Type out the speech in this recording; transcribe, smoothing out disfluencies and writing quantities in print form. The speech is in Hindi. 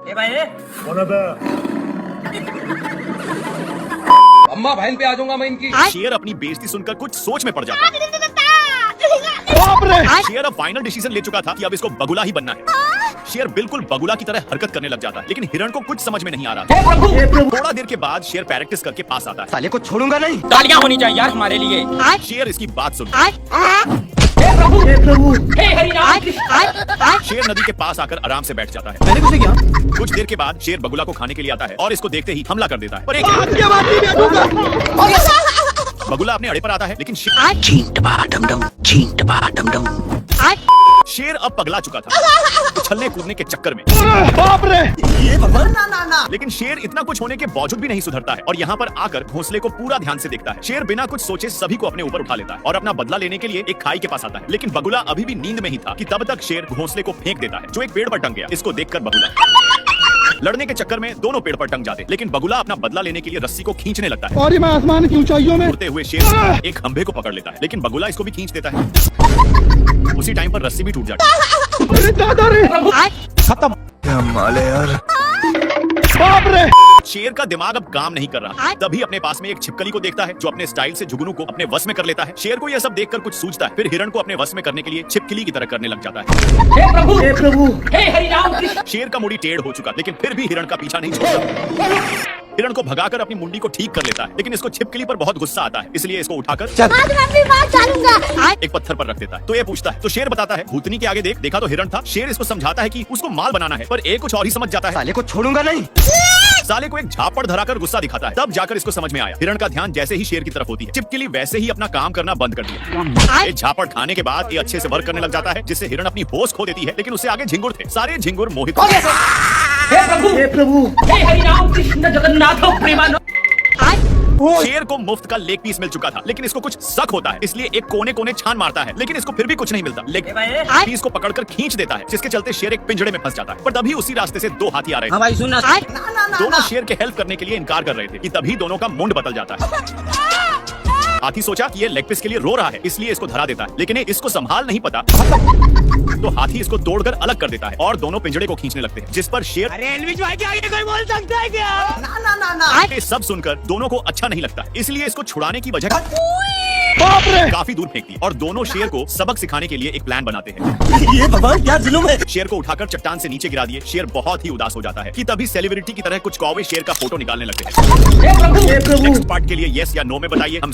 ए भाई अम्मा बहन पे आ जाऊंगा मैं इनकी। शेर अपनी बेइज्जती सुनकर कुछ सोच में पड़ जाता है। शेर अब फाइनल डिसीजन ले चुका था कि अब इसको बगुला ही बनना है। शेर बिल्कुल बगुला की तरह हरकत करने लग जाता है, लेकिन हिरण को कुछ समझ में नहीं आ रहा था। थोड़ा देर के बाद शेर प्रैक्टिस करके पास आता है। साले को छोड़ूंगा नहीं। तालियां होनी चाहिए यार हमारे लिए। शेर इसकी बात सुन। हे हरिनाम कृष्ण। शेर नदी के पास आकर आराम से बैठ जाता है। मैंने कुछ किया? कुछ देर के बाद शेर बगुला को खाने के लिए आता है और इसको देखते ही हमला कर देता है। पर एक बगुला अपने अड़े पर आता है, लेकिन शेर अब पगला चुका था उछलने कूदने के चक्कर में। बाप रे, ये भगवान ना। लेकिन शेर इतना कुछ होने के बावजूद भी नहीं सुधरता है और यहाँ पर आकर घोंसले को पूरा ध्यान से देखता है। शेर बिना कुछ सोचे सभी को अपने ऊपर उठा लेता है और अपना बदला लेने के लिए एक खाई के पास आता है। लेकिन बगुला अभी भी नींद में ही था कि तब तक शेर घोंसले को फेंक देता है, जो एक पेड़ पर टंग गया। इसको देखकर बगुला लड़ने के चक्कर में दोनों पेड़ पर टंग जाते, लेकिन बगुला अपना बदला लेने के लिए रस्सी को खींचने लगता है। और मैं आसमान की ऊंचाइयों में उड़ते हुए शेर एक खंभे को पकड़ लेता है, लेकिन बगुला इसको भी खींच देता है। उसी टाइम पर रस्सी भी टूट जाती है। खत्म। क्या माल है यार। बाप रे, शेर का दिमाग अब काम नहीं कर रहा। तभी अपने पास में एक छिपकली को देखता है, जो अपने स्टाइल से जुगनू को अपने वश में कर लेता है। शेर को यह सब देखकर कुछ सूझता है, फिर हिरण को अपने वश में करने के लिए छिपकली की तरह करने लग जाता है। हे प्रभु हे हरिनाम कृष्ण। शेर का मुड़ी टेढ़ हो चुका, लेकिन फिर भी हिरण का पीछा नहीं छोड़ता। हिरण को भगाकर अपनी मुंडी को ठीक कर लेता है, लेकिन इसको छिपकली पर बहुत गुस्सा आता है, इसलिए इसको उठाकर एक पत्थर पर रख देता है। तो ये पूछता है, तो शेर बताता है, भूतनी के आगे देख। देखा तो हिरण था। शेर इसको समझाता है कि उसको माल बनाना है, पर एक कुछ और ही समझ जाता है। साले को छोड़ूंगा नहीं। साले को एक झापड़ धराकर गुस्सा दिखाता है। तब जाकर इसको समझ में आया। हिरण का ध्यान जैसे ही शेर की तरफ होती है, छिपकली वैसे ही अपना काम करना बंद कर दिया। एक झापड़ खाने के बाद ये अच्छे से वर्क करने लग जाता है, जिससे हिरण अपनी होश खो देती है, लेकिन उससे आगे झिंगुर थे। सारे झिंगुर मोहित हो गए। हे प्रभु हे हरिनाम कृष्ण जगन्नाथ प्रेमानंद। शेर को मुफ्त का लेग पीस मिल चुका था, लेकिन इसको कुछ शक होता है, इसलिए एक कोने कोने छान मारता है, लेकिन इसको फिर भी कुछ नहीं मिलता। लेग पीस को पकड़कर खींच देता है, जिसके चलते शेर एक पिंजड़े में फंस जाता है। पर तभी उसी रास्ते से दो हाथी आ रहे थे। भाई सुनना। दोनों शेर के हेल्प करने के लिए इनकार कर रहे थे कि तभी दोनों का मुंड बदल जाता है। हाथी सोचा कि ये लेग पीस के लिए रो रहा है, इसलिए इसको धरा देता है, लेकिन इसको संभाल नहीं पता, तो हाथी इसको तोड़कर अलग कर देता है और दोनों पिंजड़े को खींचने लगते हैं, जिस पर शेर कोई बोल सकता है क्या? ये सब सुनकर दोनों को अच्छा नहीं लगता, इसलिए इसको छुड़ाने की वजह बाप रे, काफी दूर फेंक दी और दोनों शेर को सबक सिखाने के लिए एक प्लान बनाते हैं। ये भगवान क्या जुल्म है। शेर को उठाकर चट्टान से नीचे गिरा दिए। शेर बहुत ही उदास हो जाता है कि तभी सेलिब्रिटी की तरह कुछ कौवे शेर का फोटो निकालने लगते हैं। नेक्स्ट पार्ट के लिए यस या नो में बताइए, हम